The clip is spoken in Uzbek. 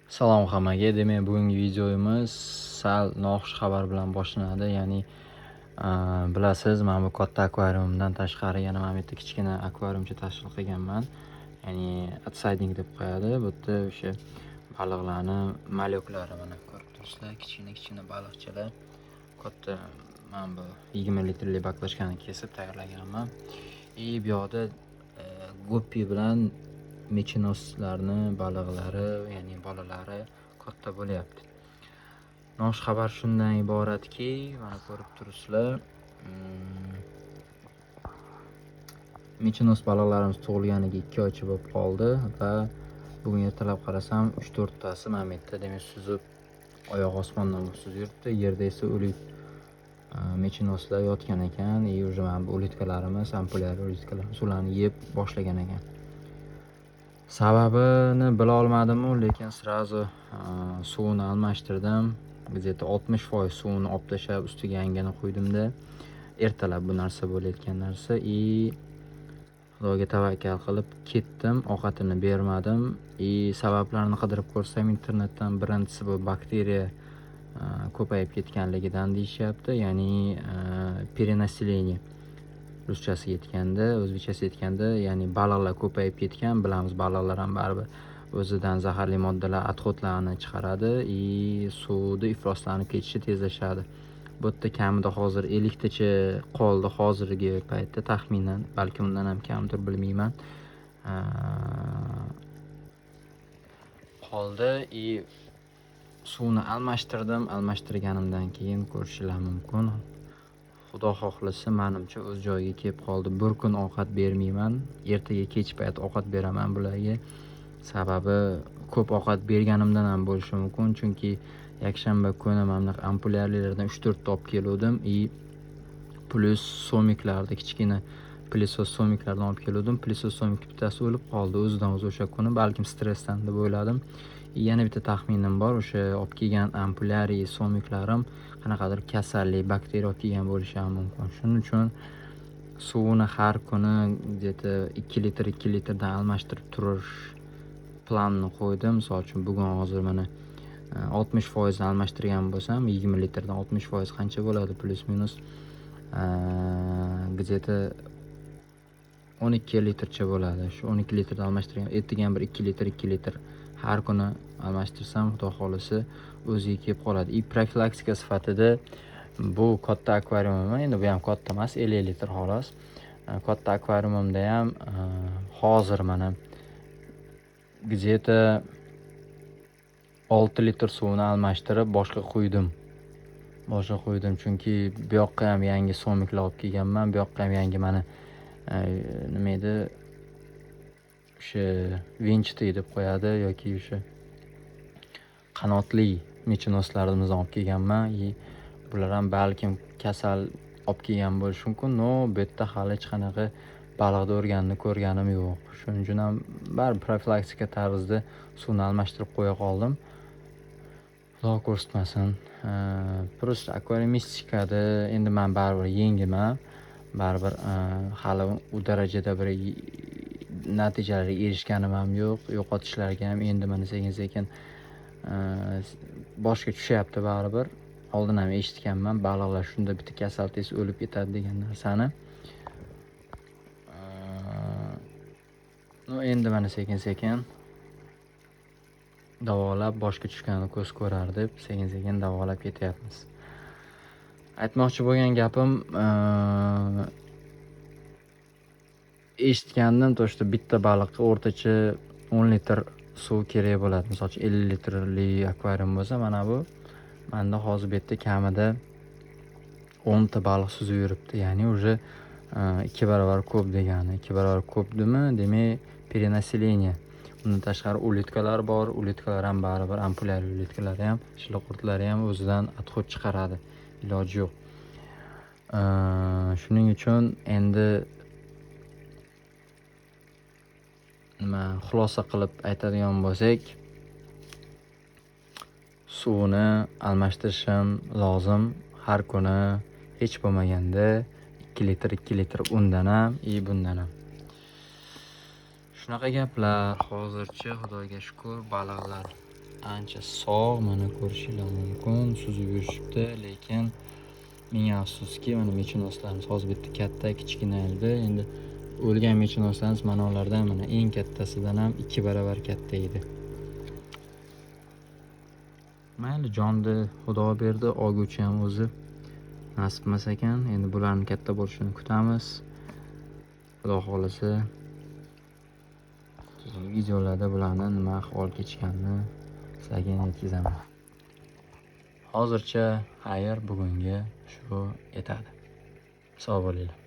Salom hammaga. Demak, bugungi videomiz sal noxush xabar bilan boshlanadi. Ya'ni bilasiz, men bu katta akvariumdan tashqari yana mana bu yerda kichkina akvariumcha tashkil qilganman. Ya'ni outsiding deb qo'yadi. Bu yerda o'sha baliqlarni malyoklari mana ko'rib turibsizlar, kichkina baliqchalar. Katta men bu 20 litrli baklashkani kesib tayyorlaganman. Bu yoqda guppi bilan mechinoslarni baliqlari, ya'ni bolalari katta bo'lyapti. Noxush xabar shundan iboratki, mana ko'rib turibsizlar, mechinos baliqlarimiz tug'ilganiga 2 oycha bo'lib qoldi va bugun ertalab qarasam 3-4 tasi mana bu yerda demak suzib, oyoq osmondan suzib yuribdi. Yerda esa o'lik mechinoslar yotgan ekan. Уже mana bu ulitkalarimiz, ampulyar ulitkalar suvlarni yeb boshlagan ekan. Sababini bila olmadim-u, lekin srazu suvini almashtirdim. Где-то 60% suvini olib tashlab ustiga yangini quydim-da. Ertalab bu narsa bo'layotgan narsa. Xudoga tavakkal qilib ketdim, ovqatini bermadim. Sabablarini qidirib ko'rsam internetdan, birinchisi bu bakteriya ko'payib ketganligidan deyishyapti. Ya'ni перенаселение ruschasiga aytganda, o'zbekchasiga aytganda, ya'ni baliqlar ko'payib ketgan. Bilamiz, baliqlar ham baribir o'zidan zaharli moddalar, отходlarni chiqaradi. Suvni ifloslanib ketishi tezlashadi. Bu yerda kamida hozir 50 tacha qoldi hozirgi paytda taxminan, balki undan ham kamdir, bilmayman. Qoldi. Suvni almashtirdim. Almashtirganimdan keyin ko'rishingiz mumkin. Xudo xohlasa, menimcha o'z joyiga kelib qoldi. Bir kun ovqat bermayman. Ertaga kech payt ovqat beraman bularga. Sababi ko'p ovqat berganimdan ham bo'lishi mumkin, chunki yakshanba kuni mana bu ampulyarlardan 3-4 ta olib keldim. Plus somiklarni, kichkina pilisos somiklardan olib keldim. Pilisos somik bittasi o'lib qoldi o'zidan o'zi o'sha kuni. Balkim stressdan deb o'yladim. Yana bitta taxminim bor, o'sha olib kelgan ampulyari somiklarim qanaqadir kasallik, bakteriya olib kelgan bo'lishi ham mumkin. Shuning uchun suvini har kuni где-то 2 litrdan almashtirib turish planini qo'ydim. Misol uchun bugun hozir mana 60% almashtirgan bo'lsam, 20 litrdan 60% qancha bo'ladi? Plus minus где-то 12 litrcha bo'ladi. Shu 12 litrdan almashtirgan. Ertaga ham bir 2 litr har kuni almashtirsam, xudo xolisi o'ziga kelib qoladi. Profilaktika sifatida bu katta akvariumim, endi bu ham katta emas, 50 litr xolos. Katta akvariumimda ham hozir mana где-то 6 litr suvni almashtirib boshqa quydim. Chunki bu yoqqa ham yangi somiklar olib kelganman. Bu yoqqa ham yangi mana nima edi? O'sha vinchti deb qo'yadi yoki o'sha qanotli mechinoslarimizni olib kelganman. Bular ham balkim kasal olib kelgan bo'lishi mumkin. Bu yerda hali hech qanaqa baliqni o'rganni ko'rganim yo'q. Shuning uchun ham baribir profilaktika tarzida suvni almashtirib qo'ya qoldim. Xudo ko'rsatmasin. Просто akvariumistikada endi men baribir yengiman. Baribir hali u darajada bir natijalarga erishganim ham yo'q. Yo'qotishlarga ham endi mana sekin boshga tushyapti baribir. Oldin ham eshitganman, baliqlar shunda bitta kasal tez o'lib ketadi degan narsani. Endi mana sekin davolab, boshga tushganini ko'z ko'rar deb sekin davolab ketyapmiz. Aytmoqchi bo'lgan gapim, eshitgandim, to'shda bitta baliqqa o'rtacha 10 litr suv kerak bo'ladi. Misol uchun 50 litrli akvarium bo'lsa, mana bu menda hozir bu yerda kamida 10 ta baliq suzib yuribdi. Ya'ni уже 2 barobar ko'p degani. 2 barobar ko'pdimi? Demak, перенаселение. Undan tashqari ulitkalar bor. Ulitkalar ham baribir, ampulyar ulitkalar ham, shilqurtlari ham o'zidan отход chiqaradi. Iloji yo'q. Shuning uchun endi xulosa qilib aytadigan bo'lsak, suvni almashtirishim lozim. Har kuni hech bo'lmaganda 2 litr undan ham, bundan ham. Shunaqa gaplar. Hozircha Xudoga shukr, baliqlar ancha sog', mana ko'rishinglar mumkin, suzib yurishibdi, lekin ming afsuski mana mechinoslarimiz hozir bitta katta kichkina edi. Endi o'lgan mechinoslarimiz mana ulardan mana eng kattasidan ham 2 baravar katta edi. Mayli, jonni Xudo berdi, olguvchi ham o'zi nasib emas ekan. Endi bularni katta bo'lishini kutamiz. Xudo xolisa keyingi videolarda bularni nima ahvol kechganini sizlarga yetkazaman. Hozircha xayr, bugunga shu yetadi. Sog' bo'linglar.